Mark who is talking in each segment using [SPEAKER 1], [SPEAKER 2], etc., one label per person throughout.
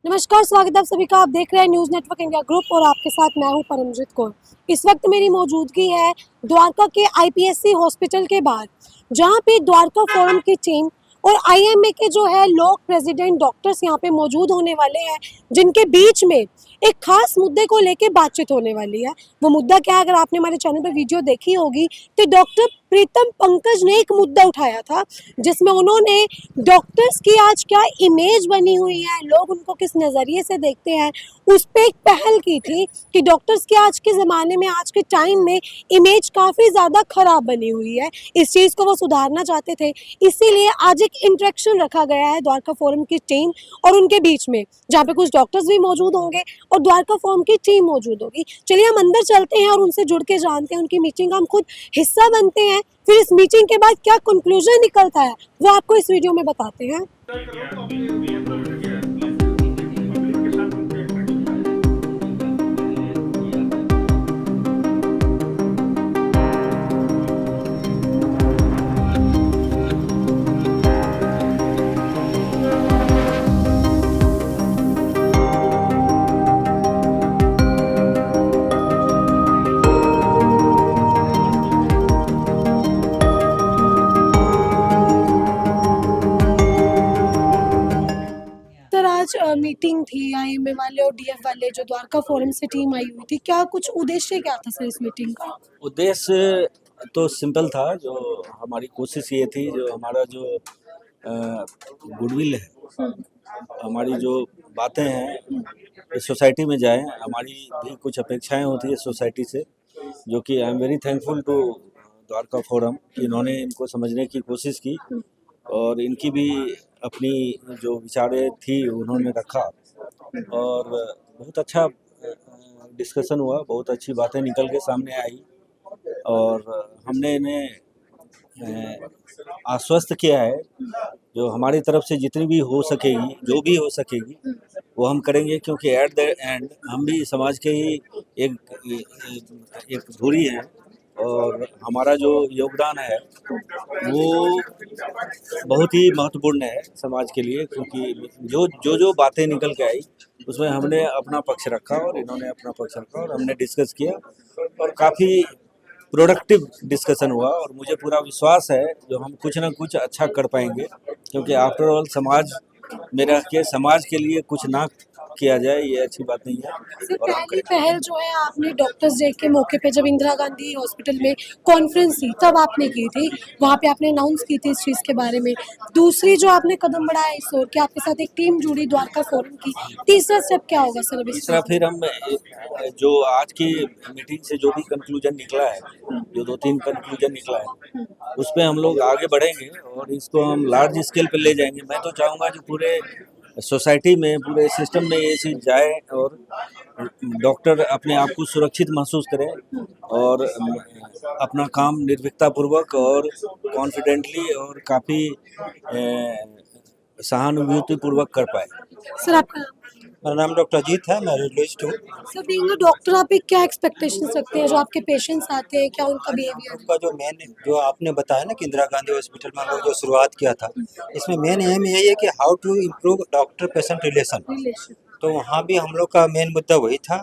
[SPEAKER 1] नमस्कार, स्वागत है आप सभी का। आप देख रहे हैं न्यूज़ नेटवर्क इंडिया ग्रुप और आपके साथ मैं हूं परमजीत कौर। इस वक्त मेरी मौजूदगी है द्वारका के आईपीएससी हॉस्पिटल के बाहर, जहां पे द्वारका फोरम की टीम और आईएमए के जो है लोग प्रेसिडेंट डॉक्टर्स यहां पे मौजूद होने वाले हैं, जिनके बीच में एक खास मुद्दे को लेकर बातचीत होने वाली है। वो मुद्दा क्या है, अगर आपने हमारे चैनल पर वीडियो देखी होगी तो डॉक्टर प्रीतम पंकज ने एक मुद्दा उठाया था, जिसमें उन्होंने डॉक्टर्स की आज क्या इमेज बनी हुई है, लोग उनको किस नज़रिए से देखते हैं, उस पर एक पहल की थी कि डॉक्टर्स की आज के ज़माने में, आज के टाइम में इमेज काफ़ी ज़्यादा ख़राब बनी हुई है। इस चीज़ को वो सुधारना चाहते थे, इसीलिए आज एक इंटरेक्शन रखा गया है द्वारका फोरम की टीम और उनके बीच में, जहाँ पे कुछ डॉक्टर्स भी मौजूद होंगे और द्वारका फोरम की टीम मौजूद होगी। चलिए हम अंदर चलते हैं और उनसे जुड़ के जानते हैं, उनकी मीटिंग का हम खुद हिस्सा बनते हैं, फिर इस मीटिंग के बाद क्या कंक्लूजन निकलता है वो आपको इस वीडियो में बताते हैं। सर, आज मीटिंग थी आईएमए वाले और डीएफ वाले, जो द्वारका फोरम से टीम आई हुई थी, क्या कुछ उद्देश्य क्या था सर इस मीटिंग का?
[SPEAKER 2] उद्देश्य तो सिंपल था। जो हमारी कोशिश ये थी, जो हमारा जो गुडविल है, हमारी जो बातें हैं इस सोसाइटी में जाएं। हमारी भी कुछ अपेक्षाएं होती है सोसाइटी से, जो कि I am very thankful to Dwarka forum कि इन्होंने इनको समझने की कोशिश की और इनकी भी अपनी जो विचारें थी उन्होंने रखा और बहुत अच्छा डिस्कशन हुआ, बहुत अच्छी बातें निकल के सामने आई और हमने इन्हें आश्वस्त किया है जो हमारी तरफ से जितनी भी हो सकेगी, जो भी हो सकेगी वो हम करेंगे, क्योंकि एट द एंड हम भी समाज के ही एक धुरी हैं और हमारा जो योगदान है वो बहुत ही महत्वपूर्ण है समाज के लिए, क्योंकि जो बातें निकल के आई उसमें हमने अपना पक्ष रखा और इन्होंने अपना पक्ष रखा और हमने डिस्कस किया और काफ़ी प्रोडक्टिव डिस्कशन हुआ और मुझे पूरा विश्वास है जो हम कुछ ना कुछ अच्छा कर पाएंगे, क्योंकि आफ्टर ऑल समाज में रह के समाज के लिए कुछ ना किया जाए ये अच्छी बात नहीं है।
[SPEAKER 1] सर,
[SPEAKER 2] और हम
[SPEAKER 1] पहली पहल जो है आपने डॉक्टर्स डे के मौके पे, जब इंदिरा गांधी हॉस्पिटल में कॉन्फ्रेंस थी तब आपने की थी, वहाँ पे आपने अनाउंस की थी इस चीज़ के बारे में। दूसरी जो आपने कदम बढ़ाया इस ओर कि आपके साथ एक टीम जुड़ी द्वारका फोरम की, तीसरा स्टेप क्या होगा सर अब इस
[SPEAKER 2] तीसरा
[SPEAKER 1] चीज़ में?
[SPEAKER 2] फिर हम जो आज की मीटिंग से जो भी कंक्लूजन निकला है, जो 2-3 कंक्लूजन निकला है उस पे हम लोग आगे बढ़ेंगे और इसको हम लार्ज स्केल पे ले जाएंगे। मैं तो चाहूँगा कि पूरे सोसाइटी में, पूरे सिस्टम में ये चीज़ जाए और डॉक्टर अपने आप को सुरक्षित महसूस करें और अपना काम निर्भीकता पूर्वक और कॉन्फिडेंटली और काफ़ी सहानुभूति पूर्वक कर पाए।
[SPEAKER 1] सर, आपका
[SPEAKER 3] मेरा नाम डॉक्टर अजीत है, मैं रेडियोलॉजिस्ट हूँ।
[SPEAKER 1] सर, बीइंग अ डॉक्टर आप एक क्या एक्सपेक्टेशंस रखते हैं जो आपके पेशेंट्स आते हैं, क्या उनका बिहेवियर?
[SPEAKER 3] उनका जो मेन जो आपने बताया ना कि इंदिरा गांधी हॉस्पिटल में हम लोग जो शुरुआत किया था, इसमें मेन एम यही है कि how to improve doctor patient relation. तो वहाँ भी हम लोग का मेन मुद्दा वही था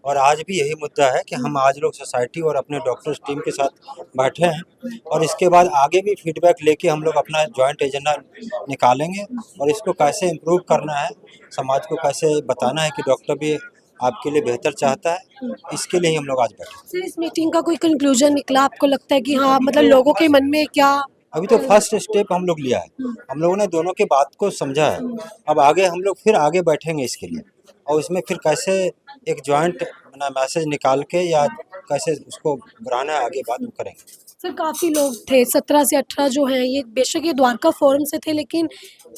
[SPEAKER 3] और आज भी यही मुद्दा है कि हम आज लोग सोसाइटी और अपने डॉक्टर्स टीम के साथ बैठे हैं और इसके बाद आगे भी फीडबैक लेके हम लोग अपना जॉइंट एजेंडा निकालेंगे और इसको कैसे इम्प्रूव करना है, समाज को कैसे बताना है कि डॉक्टर भी आपके लिए बेहतर चाहता है, इसके लिए ही हम लोग आज बैठे।
[SPEAKER 1] सर, इस मीटिंग का कोई कंक्लूजन निकला, आपको लगता है कि हाँ, मतलब लोगों के मन में क्या?
[SPEAKER 3] अभी तो फर्स्ट स्टेप हम लोग लिया है, हम लोगों ने दोनों की बात को समझा है। अब आगे हम लोग फिर आगे बैठेंगे इसके लिए और इसमें फिर कैसे एक जॉइंट मैसेज निकाल के या कैसे उसको बढ़ाना है आगे बात वो करेंगे।
[SPEAKER 1] सर, काफ़ी लोग थे, 17 से 18 जो हैं, ये बेशक ये द्वारका फोरम से थे, लेकिन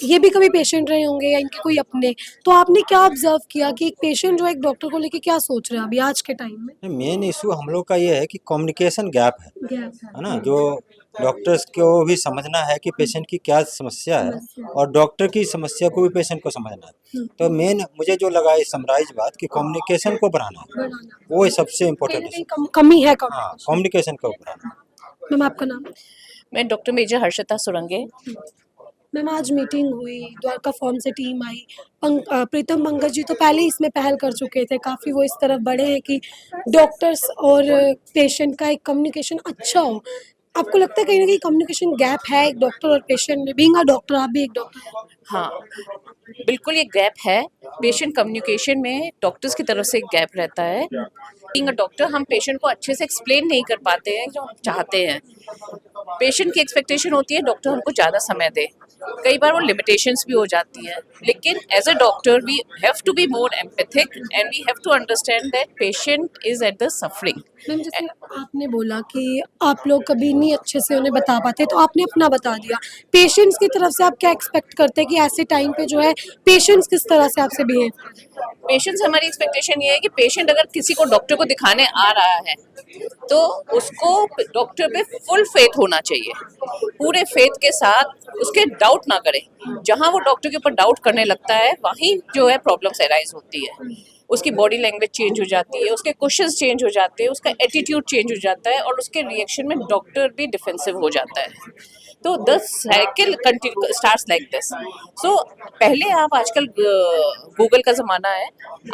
[SPEAKER 1] ये भी कभी पेशेंट रहे होंगे या इनके कोई अपने। तो आपने क्या ऑब्जर्व किया कि एक पेशेंट जो एक डॉक्टर को लेके क्या सोच रहा है अभी आज के टाइम में?
[SPEAKER 3] मेन इशू हम लोग का ये है कि कम्युनिकेशन गैप है ना, जो डॉक्टर्स को भी समझना है कि पेशेंट की क्या समस्या है और डॉक्टर की समस्या को भी पेशेंट को समझना है। तो मेन मुझे जो लगा ये समराइज बात कि कम्युनिकेशन को बढ़ाना है, वो सबसे इम्पोर्टेंट
[SPEAKER 1] कहीं
[SPEAKER 3] इशू।
[SPEAKER 1] कमी है
[SPEAKER 3] हाँ, कम्युनिकेशन को बढ़ाना।
[SPEAKER 1] मैम, आपका नाम?
[SPEAKER 4] मैं डॉक्टर मेजर हर्षिता सुरंगे।
[SPEAKER 1] मैम आज मीटिंग हुई, द्वारका फॉर्म से टीम आई, प्रीतम पंकज जी तो पहले ही इसमें पहल कर चुके थे, काफ़ी वो इस तरफ बढ़े हैं कि डॉक्टर्स और पेशेंट का एक कम्युनिकेशन अच्छा हो। आपको लगता है कहीं ना कहीं कम्युनिकेशन गैप है एक डॉक्टर और पेशेंट में? बीइंग अ डॉक्टर, आप भी एक डॉक्टर।
[SPEAKER 4] हाँ, बिल्कुल ये गैप है। पेशेंट कम्युनिकेशन में डॉक्टर्स की तरफ से एक गैप रहता है। बीइंग अ डॉक्टर हम पेशेंट को अच्छे से एक्सप्लेन नहीं कर पाते हैं जो हम चाहते हैं। पेशेंट की एक्सपेक्टेशन होती है डॉक्टर हमको ज़्यादा समय दे। कई बार वो लिमिटेशंस भी हो जाती हैं, लेकिन as a doctor we have to be more empathic and we have to understand that patient is at the suffering.
[SPEAKER 1] Ma'am जैसे आपने बोला कि आप लोग कभी नहीं अच्छे से उन्हें बता पाते, तो आपने अपना बता दिया। पेशेंट्स की तरफ से आप क्या एक्सपेक्ट करते हैं कि ऐसे टाइम पे जो है पेशेंट्स किस तरह से आपसे बिहेव करते हैं?
[SPEAKER 4] पेशेंट से हमारी एक्सपेक्टेशन ये है कि पेशेंट अगर किसी को डॉक्टर को दिखाने आ रहा है तो उसको डॉक्टर पे फुल फेथ होना चाहिए, पूरे फेथ के साथ उसके डाउट ना करे। जहाँ वो डॉक्टर के ऊपर डाउट करने लगता है वहीं जो है प्रॉब्लम्स अराइज होती है। उसकी बॉडी लैंग्वेज चेंज हो जाती है, उसके क्वेश्चंस चेंज हो जाते हैं, उसका एटीट्यूड चेंज हो जाता है और उसके रिएक्शन में डॉक्टर भी डिफेंसिव हो जाता है। तो the cycle starts like this. So पहले आप आजकल गूगल का ज़माना है,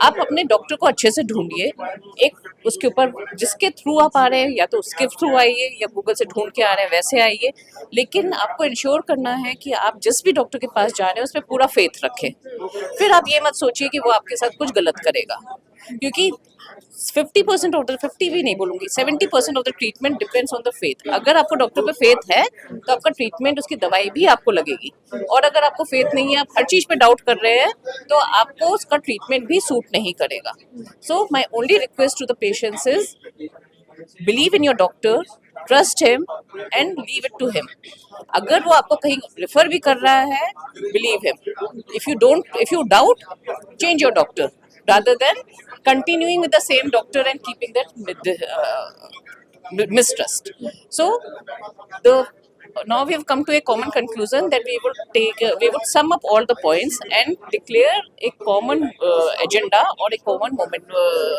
[SPEAKER 4] आप अपने डॉक्टर को अच्छे से ढूंढिए, एक उसके ऊपर जिसके थ्रू आप आ रहे हैं या तो उसके थ्रू आइए या गूगल से ढूंढ के आ रहे हैं वैसे आइए, लेकिन आपको इंश्योर करना है कि आप जिस भी डॉक्टर के पास जा रहे हैं उस पर पूरा फेथ रखें। फिर आप ये मत सोचिए कि वो आपके साथ कुछ गलत करेगा, क्योंकि 50% ऑफ द 50 भी नहीं बोलूंगी 70% of the treatment depends on the faith. अगर आपको डॉक्टर पे फेथ है तो आपका ट्रीटमेंट, उसकी दवाई भी आपको लगेगी, और अगर आपको फेथ नहीं है, आप हर चीज पे डाउट कर रहे हैं, तो आपको उसका ट्रीटमेंट भी सूट नहीं करेगा। So my only request to the patients is believe in your doctor, trust him and leave it to him. अगर वो आपको कहीं रेफर भी कर रहा है, believe him. If you doubt, change your doctor rather than continuing with the same doctor and keeping that mistrust. So the now we have come to a common conclusion that we would sum up all the points and declare a common agenda or a common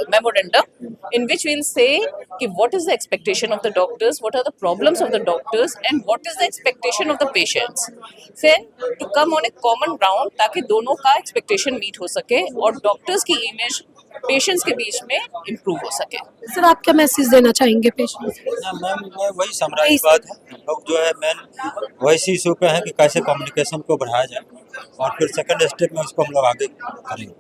[SPEAKER 4] memorandum in which we'll say कि what is the expectation of the doctors, what are the problems of the doctors, and what is the expectation of the patients. Then to come on a common ground ताकि दोनों का expectation meet हो सके और doctors की image patients के बीच में improve हो सके।
[SPEAKER 1] सर आप क्या मैसेज देना चाहेंगे पेशेंट्स को?
[SPEAKER 3] ना मैम, मैं वही समराइज बात है, हम लोग जो है मेन वही इशू पे है कि कैसे कम्युनिकेशन को बढ़ाया जाए और फिर सेकंड स्टेप में उसको हम लोग आगे करेंगे।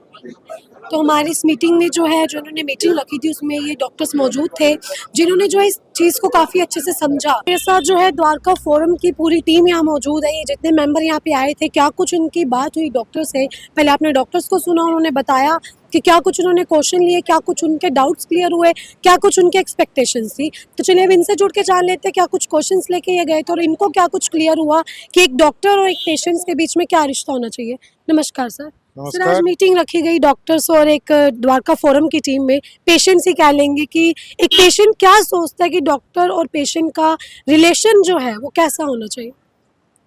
[SPEAKER 1] तो हमारी इस मीटिंग में जो है, जो उन्होंने मीटिंग रखी थी उसमें ये डॉक्टर्स मौजूद थे जिन्होंने जो है इस चीज़ को काफ़ी अच्छे से समझा। मेरे साथ जो है द्वारका फोरम की पूरी टीम यहाँ मौजूद है, ये जितने मेंबर यहाँ पे आए थे, क्या कुछ उनकी बात हुई डॉक्टर से। पहले आपने डॉक्टर्स को सुना, उन्होंने बताया कि क्या कुछ उन्होंने क्वेश्चन लिए, क्या कुछ उनके डाउट्स क्लियर हुए, क्या कुछ उनके एक्सपेक्टेशंस थी। तो चलिए अब इनसे जुड़ के जान लेते हैं क्या कुछ क्वेश्चंस लेके ये गए थे और इनको क्या कुछ क्लियर हुआ कि एक डॉक्टर और एक पेशेंट्स के बीच में क्या रिश्ता होना चाहिए। नमस्कार सर। सर आज मीटिंग रखी गई डॉक्टर्स और एक द्वारका फोरम की टीम में, पेशेंट्स ही कह लेंगे कि एक पेशेंट क्या सोचता है कि डॉक्टर और पेशेंट का रिलेशन जो है वो कैसा होना चाहिए।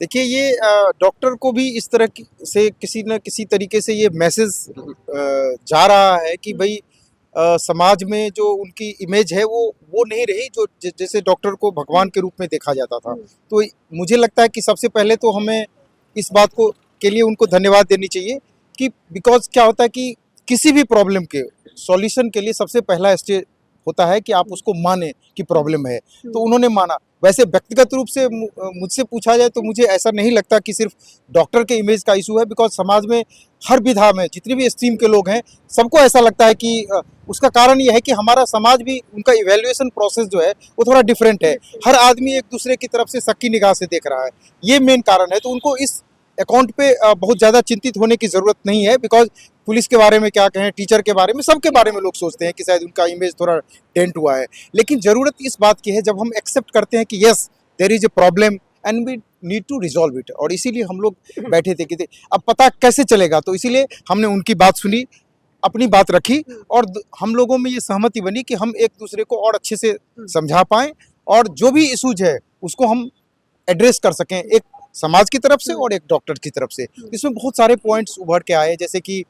[SPEAKER 5] देखिए, ये डॉक्टर को भी इस तरह से किसी न किसी तरीके से ये मैसेज जा रहा है कि भाई समाज में जो उनकी इमेज है वो नहीं रही, जो जैसे डॉक्टर को भगवान के रूप में देखा जाता था। तो मुझे लगता है कि सबसे पहले तो हमें इस बात को के लिए उनको धन्यवाद देनी चाहिए कि बिकॉज क्या होता है कि किसी भी प्रॉब्लम के सॉल्यूशन के लिए सबसे पहला स्टेज होता है कि आप उसको माने कि प्रॉब्लम है। तो उन्होंने माना। वैसे व्यक्तिगत रूप से मुझसे पूछा जाए तो मुझे ऐसा नहीं लगता कि सिर्फ डॉक्टर के इमेज का इशू है, बिकॉज समाज में हर विधा में जितने भी स्ट्रीम के लोग हैं सबको ऐसा लगता है कि उसका कारण यह है कि हमारा समाज भी उनका इवैल्यूएशन प्रोसेस जो है वो थोड़ा डिफरेंट है। हर आदमी एक दूसरे की तरफ से शक की निगाह से देख रहा है, ये मेन कारण है। तो उनको इस अकाउंट पे बहुत ज़्यादा चिंतित होने की ज़रूरत नहीं है, बिकॉज पुलिस के बारे में क्या कहें, टीचर के बारे में, सबके बारे में लोग सोचते हैं कि शायद उनका इमेज थोड़ा टेंट हुआ है। लेकिन ज़रूरत इस बात की है जब हम एक्सेप्ट करते हैं कि yes there is a problem and we need to resolve it. और इसीलिए हम लोग बैठे थे कि अब पता कैसे चलेगा, तो इसीलिए हमने उनकी बात सुनी, अपनी बात रखी और हम लोगों में ये सहमति बनी कि हम एक दूसरे को और अच्छे से समझा पाएँ और जो भी इशूज है उसको हम एड्रेस कर सकें, एक समाज की तरफ से और एक डॉक्टर की तरफ से। इसमें बहुत सारे पॉइंट्स उभर के आए, जैसे कि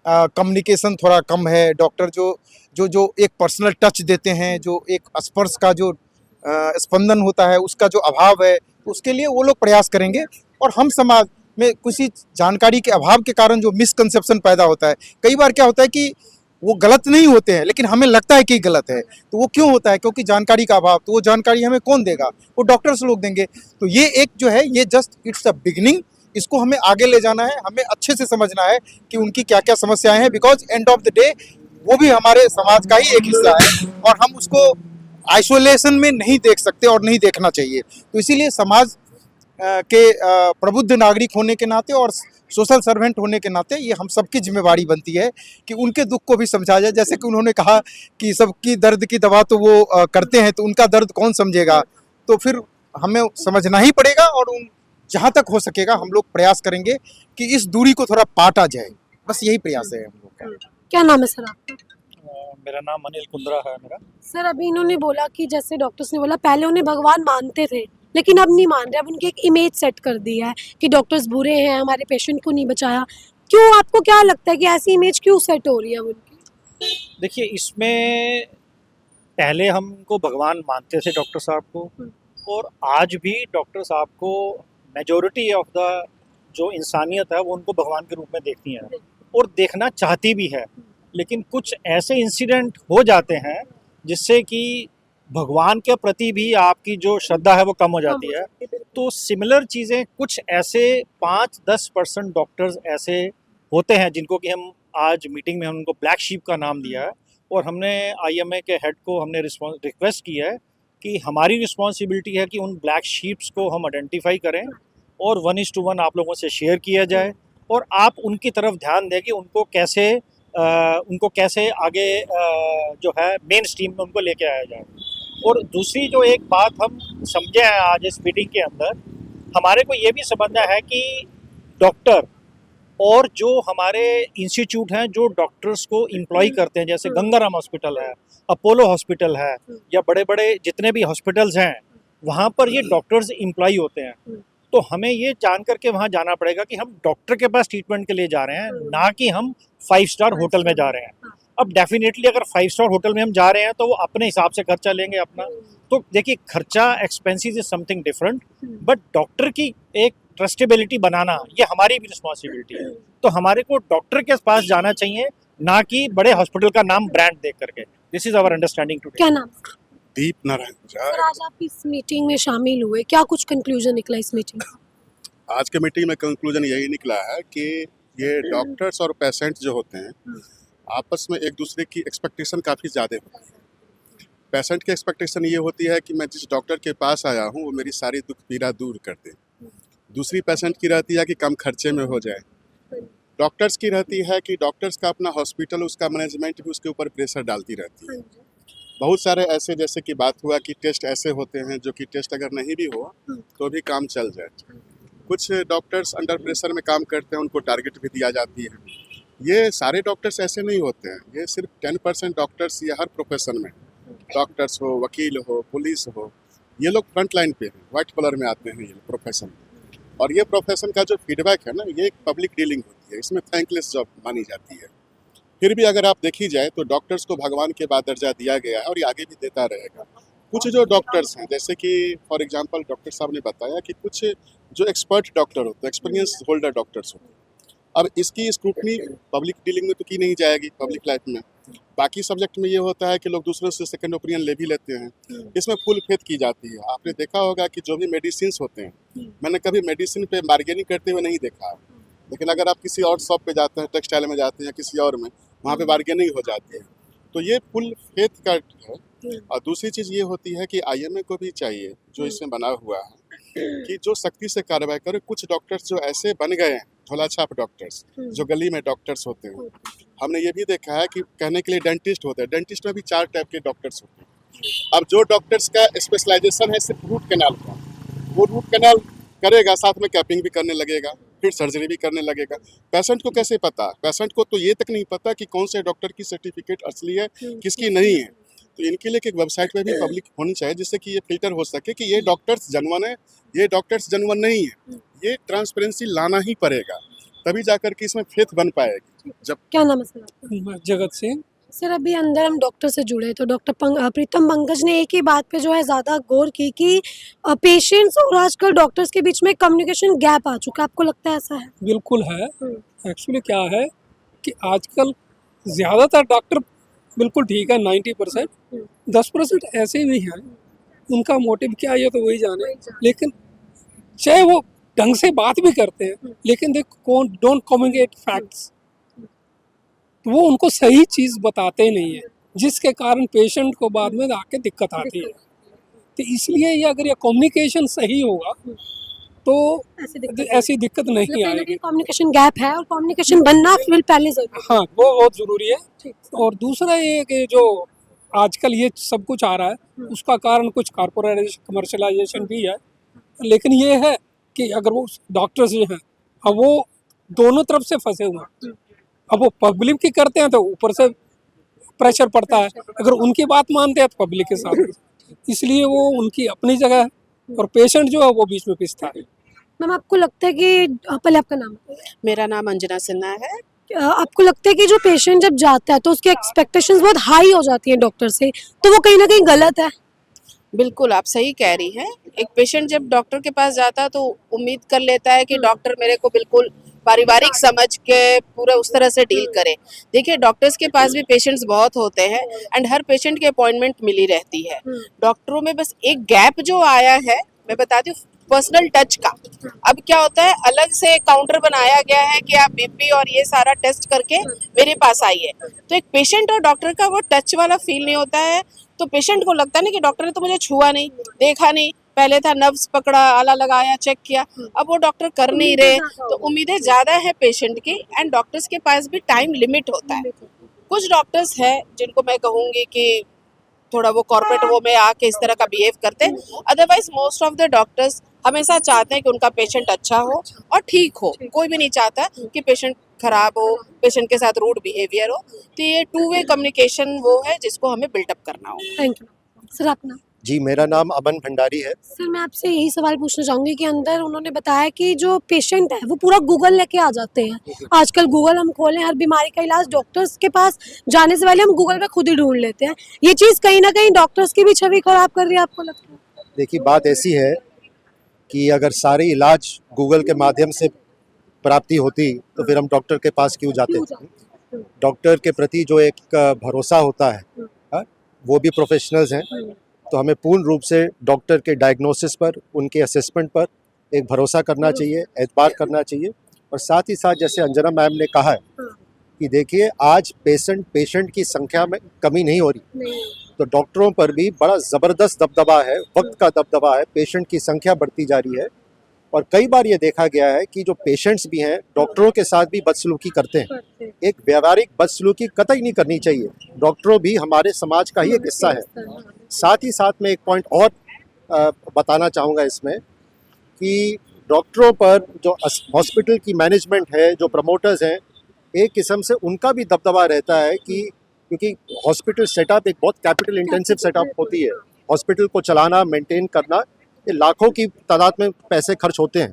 [SPEAKER 5] कम्युनिकेशन थोड़ा कम है, डॉक्टर जो एक पर्सनल टच देते हैं, जो एक स्पर्श का जो स्पंदन होता है उसका जो अभाव है, उसके लिए वो लोग प्रयास करेंगे और हम समाज में किसी जानकारी के अभाव के कारण जो मिसकंसेप्शन पैदा होता है। कई बार क्या होता है कि वो गलत नहीं होते हैं लेकिन हमें लगता है कि गलत है, तो वो क्यों होता है? क्योंकि जानकारी का अभाव। तो वो जानकारी हमें कौन देगा? वो डॉक्टर्स लोग देंगे। तो ये एक जो है ये जस्ट इट्स अ बिगिनिंग, इसको हमें आगे ले जाना है, हमें अच्छे से समझना है कि उनकी क्या क्या समस्याएं हैं, because end of the day वो भी हमारे समाज का ही एक हिस्सा है और हम उसको आइसोलेशन में नहीं देख सकते और नहीं देखना चाहिए। तो इसीलिए समाज के प्रबुद्ध नागरिक होने के नाते और सोशल सर्वेंट होने के नाते ये हम सबकी जिम्मेवारी बनती है कि उनके दुख को भी समझा जाए। जैसे कि उन्होंने कहा कि सबकी दर्द की दवा तो वो करते हैं, तो उनका दर्द कौन समझेगा? तो फिर हमें समझना ही पड़ेगा और उन जहाँ तक हो सकेगा हम लोग प्रयास करेंगे कि इस दूरी को थोड़ा पाटा जाए। बस यही प्रयास है हम लोग का।
[SPEAKER 1] क्या नाम है सर आपका?
[SPEAKER 6] मेरा नाम अनिल कुंद्रा है मेरा।
[SPEAKER 1] सर अभी इन्होंने बोला कि जैसे डॉक्टर्स ने बोला पहले उन्हें भगवान मानते थे लेकिन अब नहीं मान रहे, अब उनकी एक इमेज सेट कर दी है कि डॉक्टर्स बुरे हैं, हमारे पेशेंट को नहीं बचाया। क्यों, आपको क्या लगता है कि ऐसी इमेज क्यों सेट हो रही है अब उनकी?
[SPEAKER 6] देखिए, इसमें पहले हम उनको भगवान मानते थे डॉक्टर साहब को, और आज भी डॉक्टर साहब को मेजॉरिटी ऑफ द जो इंसानियत है वो उनको भगवान के रूप में देखती है और देखना चाहती भी है। लेकिन कुछ ऐसे इंसिडेंट हो जाते हैं जिससे कि भगवान के प्रति भी आपकी जो श्रद्धा है वो कम हो जाती है। तो सिमिलर चीज़ें कुछ ऐसे 5-10% डॉक्टर्स ऐसे होते हैं जिनको कि हम आज मीटिंग में हम उनको ब्लैक शीप का नाम दिया है, और हमने आईएमए के हेड को हमने रिक्वेस्ट की है कि हमारी रिस्पॉन्सिबिलिटी है कि उन ब्लैक शीप्स को हम आइडेंटिफाई करें और 1:1 आप लोगों से शेयर किया जाए, और आप उनकी तरफ ध्यान दें कि उनको कैसे आगे जो है मेन स्ट्रीम में उनको लेके आया जाए। और दूसरी जो एक बात हम समझे हैं आज इस मीटिंग के अंदर, हमारे को ये भी समझना है कि डॉक्टर और जो हमारे इंस्टीट्यूट हैं जो डॉक्टर्स को एम्प्लॉय करते हैं, जैसे गंगाराम हॉस्पिटल है, अपोलो हॉस्पिटल है, या बड़े बड़े जितने भी हॉस्पिटल्स हैं वहाँ पर ये डॉक्टर्स एम्प्लॉय होते हैं। तो हमें ये जान करके वहाँ जाना पड़ेगा कि हम डॉक्टर के पास ट्रीटमेंट के लिए जा रहे हैं, ना कि हम 5 स्टार होटल में जा रहे हैं। अब डेफिनेटली अगर 5 स्टार होटल में हम जा रहे हैं तो वो अपने हिसाब से खर्चा लेंगे अपना। तो देखिए, खर्चा expenses is something different, but doctor की एक ट्रस्टेबिलिटी बनाना ये हमारी भी रिस्पॉन्सिबिलिटी है। तो हमारे को डॉक्टर के पास जाना चाहिए, ना कि बड़े हॉस्पिटल का नाम ब्रांड देख करके। This is our understanding today.
[SPEAKER 1] क्या नाम?
[SPEAKER 7] दीप नारायण झा।
[SPEAKER 1] सर आज आप इस मीटिंग में शामिल हुए, क्या कुछ कंक्लूजन निकला इस मीटिंग?
[SPEAKER 7] आज के मीटिंग में कंक्लूजन यही निकला है कि ये डॉक्टर्स और पेशेंट जो होते हैं आपस में एक दूसरे की एक्सपेक्टेशन काफ़ी ज़्यादा होती है। पेशेंट की एक्सपेक्टेशन ये होती है कि मैं जिस डॉक्टर के पास आया हूँ वो मेरी सारी दुख पीड़ा दूर कर दे। दूसरी पेशेंट की रहती है कि कम खर्चे में हो जाए। डॉक्टर्स की रहती है कि डॉक्टर्स का अपना हॉस्पिटल, उसका मैनेजमेंट भी उसके ऊपर प्रेशर डालती रहती है। बहुत सारे ऐसे, जैसे कि बात हुआ कि टेस्ट ऐसे होते हैं जो कि टेस्ट अगर नहीं भी हो तो भी काम चल जाए। कुछ डॉक्टर्स अंडर प्रेशर में काम करते हैं, उनको टारगेट भी दिया जाती है। ये सारे डॉक्टर्स ऐसे नहीं होते हैं, ये सिर्फ 10% डॉक्टर्स, ये हर प्रोफेशन में, डॉक्टर्स हो, वकील हो, पुलिस हो, ये लोग फ्रंट लाइन पे हैं, वाइट कॉलर में आते हैं ये प्रोफेशन। और ये प्रोफेशन का जो फीडबैक है ना, ये एक पब्लिक डीलिंग होती है, इसमें थैंकलेस जॉब मानी जाती है। फिर भी अगर आप देखी जाए तो डॉक्टर्स को भगवान के बाद दर्जा दिया गया है और ये आगे भी देता रहेगा। कुछ जो डॉक्टर्स हैं, जैसे कि फॉर एग्जांपल डॉक्टर साहब ने बताया कि कुछ जो एक्सपर्ट डॉक्टर होते हैं, एक्सपीरियंस होल्डर डॉक्टर्स होते हैं, अब इसकी स्क्रूटनी पब्लिक डीलिंग में तो की नहीं जाएगी पब्लिक लाइफ में। बाकी सब्जेक्ट में ये होता है कि लोग दूसरों से सेकंड ओपिनियन ले भी लेते हैं, इसमें फुल फेथ की जाती है। आपने देखा होगा कि जो भी मेडिसिन होते हैं, मैंने कभी मेडिसिन पे बार्गेनिंग करते हुए नहीं देखा है, लेकिन अगर आप किसी और शॉप पे जाते हैं, टेक्सटाइल में जाते हैं या किसी और में, वहाँ पे बार्गेनिंग हो जाती है। तो ये फुल फेथ का है। और दूसरी चीज़ ये होती है कि आईएमए को भी चाहिए, जो इसमें बना हुआ है, कि जो सख्ती से कार्रवाई करे। कुछ डॉक्टर्स जो ऐसे बन गए हैं, झोला छाप डॉक्टर्स, जो गली में डॉक्टर्स होते हैं। हमने ये भी देखा है कि कहने के लिए डेंटिस्ट होते हैं, डेंटिस्ट में भी 4 टाइप के डॉक्टर्स होते हैं। अब जो डॉक्टर्स का स्पेशलाइजेशन है सिर्फ रूट कैनाल का, वो रूट कैनाल करेगा, साथ में कैपिंग भी करने लगेगा, फिर सर्जरी भी करने लगेगा। पेशेंट को कैसे पता? पेशेंट को तो ये तक नहीं पता कि कौन से डॉक्टर की सर्टिफिकेट असली है, किसकी नहीं है। तो इनके लिए एक वेबसाइट पे भी पब्लिक होनी चाहिए, जिससे कि ये फिल्टर हो सके कि ये डॉक्टर्स जेन्युइन है, ये डॉक्टर्स जेन्युइन नहीं है। ये ट्रांसपेरेंसी लाना ही पड़ेगा, तभी जाकर के इसमें फेथ बन पाएगी। जब
[SPEAKER 1] क्या नाम है सर आपका?
[SPEAKER 8] जगत सिंह।
[SPEAKER 1] सर अभी अंदर हम डॉक्टर से जुड़े तो डॉक्टर प्रीतम पंकज ने एक ही बात पे जो है ज़्यादा गौर की कि पेशेंट्स और आजकल डॉक्टर्स के बीच में कम्युनिकेशन गैप आ चुका है, आपको लगता है ऐसा है?
[SPEAKER 8] बिल्कुल है। एक्चुअली क्या है कि आजकल ज़्यादातर डॉक्टर बिल्कुल ठीक है 90%, 10% ऐसे भी हैं, उनका मोटिव क्या है ये तो वही जाने, लेकिन चाहे वो ढंग से बात भी करते हैं लेकिन दे डोंट कम्युनिकेट फैक्ट्स, तो वो उनको सही चीज़ बताते नहीं है, जिसके कारण पेशेंट को बाद में आके दिक्कत आती है। तो इसलिए ये अगर ये कम्युनिकेशन सही होगा तो ऐसी दिक्कत नहीं आएगी।
[SPEAKER 1] कम्युनिकेशन गैप है और कम्युनिकेशन बनना फिर पहले जरूरी
[SPEAKER 8] हाँ, वो बहुत ज़रूरी है।
[SPEAKER 1] है।
[SPEAKER 8] और दूसरा ये कि जो आजकल ये सब कुछ आ रहा है उसका कारण कुछ कॉर्पोरेटाइजेशन कमर्शलाइजेशन भी है, लेकिन ये है कि अगर वो डॉक्टर्स जो हैं अब वो दोनों तरफ से फंसे हुए हैं, अब वो पब्लिक की करते हैं तो ऊपर से प्रेशर पड़ता है, अगर उनकी बात मानते हैं तो पब्लिक के साथ, इसलिए वो उनकी अपनी जगह है और पेशेंट जो है वो बीच में पिसता है।
[SPEAKER 1] मैम आपको लगता है कि पहले आपका नाम बताइए।
[SPEAKER 9] मेरा नाम अंजना सिन्हा है।
[SPEAKER 1] आपको लगता है कि जो पेशेंट जब जाता है तो उसकी एक्सपेक्टेशंस बहुत हाई हो जाती है डॉक्टर से, तो वो कहीं ना कहीं गलत है?
[SPEAKER 9] बिल्कुल आप सही कह रही हैं। एक पेशेंट जब डॉक्टर के पास जाता है तो उम्मीद कर लेता है कि डॉक्टर मेरे को बिल्कुल पारिवारिक समझ के पूरा उस तरह से डील करे। देखिए डॉक्टर्स के पास भी पेशेंट्स बहुत होते हैं एंड हर पेशेंट की अपॉइंटमेंट मिली रहती है। डॉक्टरों में बस एक गैप जो आया है, मैं बताती हूँ, पर्सनल टच का। अब क्या होता है, अलग से काउंटर बनाया गया है कि आप बीपी और ये सारा टेस्ट करके मेरे पास आइए, तो एक पेशेंट और डॉक्टर का वो टच वाला फील नहीं होता है। तो पेशेंट को लगता है ना कि डॉक्टर ने तो मुझे छुआ नहीं, देखा नहीं, पहले था नब्ज पकड़ा, आला लगाया, चेक किया, अब वो डॉक्टर कर नहीं रहे, तो उम्मीदें ज्यादा है पेशेंट की। एंड डॉक्टर्स के पास भी टाइम लिमिट होता है। कुछ डॉक्टर्स हैं जिनको मैं कहूंगी कि थोड़ा वो कॉर्पोरेट वो में आके इस तरह का बिहेव करते हैं, otherwise most of the doctors हमेशा चाहते हैं कि उनका पेशेंट अच्छा हो और ठीक हो। कोई भी नहीं चाहता कि पेशेंट खराब हो, पेशेंट के साथ रूड बिहेवियर हो। तो ये टू वे कम्युनिकेशन वो है जिसको हमें बिल्डअप करना हो।
[SPEAKER 1] Thank you sir. अपना
[SPEAKER 10] जी, मेरा नाम अमन भंडारी है।
[SPEAKER 1] सर मैं आपसे यही सवाल पूछना चाहूँगी कि अंदर उन्होंने बताया कि जो पेशेंट है वो पूरा गूगल लेके आ जाते हैं। आजकल गूगल हम खोलें, हर बीमारी का इलाज डॉक्टर्स के पास जाने से पहले हम गूगल पे खुद ही ढूंढ लेते हैं। ये चीज़ कहीं ना कहीं डॉक्टर्स की भी छवि खराब कर रही है, आपको लगता है?
[SPEAKER 10] देखिए बात ऐसी है कि अगर सारे इलाज गूगल के माध्यम से प्राप्ति होती तो फिर हम डॉक्टर के पास क्यों जाते। डॉक्टर के प्रति जो एक भरोसा होता है, वो भी प्रोफेशनल्स हैं, तो हमें पूर्ण रूप से डॉक्टर के डायग्नोसिस पर, उनके असेसमेंट पर एक भरोसा करना चाहिए, एतबार करना चाहिए। और साथ ही साथ जैसे अंजना मैम ने कहा है कि देखिए आज पेशेंट की संख्या में कमी नहीं हो रही, तो डॉक्टरों पर भी बड़ा ज़बरदस्त दबदबा है, वक्त का दबदबा है, पेशेंट की संख्या बढ़ती जा रही है। और कई बार ये देखा गया है कि जो पेशेंट्स भी हैं डॉक्टरों के साथ भी बदसलूकी करते हैं। एक व्यावहारिक बदसलूकी कतई नहीं करनी चाहिए। डॉक्टरों भी हमारे समाज का ही एक हिस्सा है। साथ ही साथ मैं एक पॉइंट और बताना चाहूँगा इसमें कि डॉक्टरों पर जो हॉस्पिटल की मैनेजमेंट है, जो प्रमोटर्स हैं, एक किस्म से उनका भी दबदबा रहता है कि क्योंकि हॉस्पिटल सेटअप एक बहुत कैपिटल इंटेंसिव सेटअप होती है। हॉस्पिटल को चलाना, मेंटेन करना, ये लाखों की तादाद में पैसे खर्च होते हैं,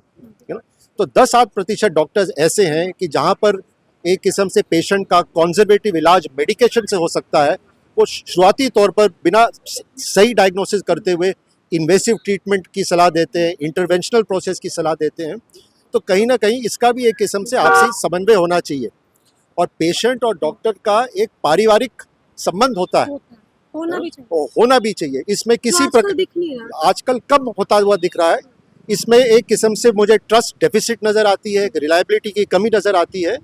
[SPEAKER 10] है ना। तो 10-8% डॉक्टर्स ऐसे हैं कि जहाँ पर एक किस्म से पेशेंट का कंजर्वेटिव इलाज मेडिकेशन से हो सकता है, वो शुरुआती तौर पर बिना सही डायग्नोसिस करते हुए इन्वेसिव ट्रीटमेंट की सलाह देते हैं, इंटरवेंशनल प्रोसेस की सलाह देते हैं। तो कहीं ना कहीं इसका भी एक किस्म से आपसी समन्वय होना चाहिए और पेशेंट और डॉक्टर का एक पारिवारिक संबंध होता है, होना भी चाहिए। इसमें किसी प्रकार आजकल कम होता हुआ दिख रहा है। इसमें एक किस्म से मुझे ट्रस्ट डेफिसिट नज़र आती है, रिलायबिलिटी की कमी नज़र आती है।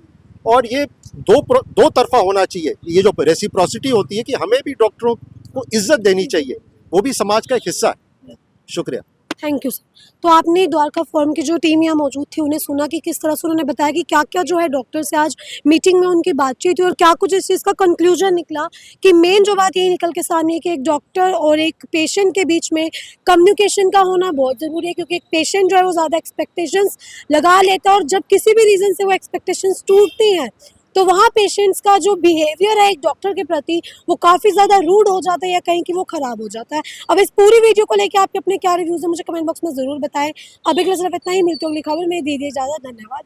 [SPEAKER 10] और ये दो तरफा होना चाहिए। ये जो रेसिप्रोसिटी होती है कि हमें भी डॉक्टरों को इज्जत देनी चाहिए, वो भी समाज का एक हिस्सा है। शुक्रिया।
[SPEAKER 1] Thank you sir. तो आपने द्वारका फोरम की जो टीम यहाँ मौजूद थी उन्हें सुना कि किस तरह से उन्होंने बताया कि क्या क्या जो है डॉक्टर से आज मीटिंग में उनकी बातचीत हुई और क्या कुछ इस चीज़ का कंक्लूजन निकला कि मेन जो बात यही निकल के सामने है कि एक डॉक्टर और एक पेशेंट के बीच में कम्युनिकेशन का होना बहुत ज़रूरी है, क्योंकि एक पेशेंट जो है वो ज़्यादा एक्सपेक्टेशंस लगा लेता है और जब किसी भी रीज़न से वो एक्सपेक्टेशंस टूटती हैं तो वहाँ पेशेंट्स का जो बिहेवियर है एक डॉक्टर के प्रति वो काफ़ी ज़्यादा रूड हो जाता है या कहीं कि वो ख़राब हो जाता है। अब इस पूरी वीडियो को लेकर आपके अपने क्या रिव्यूज़ हैं मुझे कमेंट बॉक्स में ज़रूर बताएं। अभी के लिए सिर्फ इतना ही, मिलते हो अगली खबर में, दीजिए इजाज़त, धन्यवाद।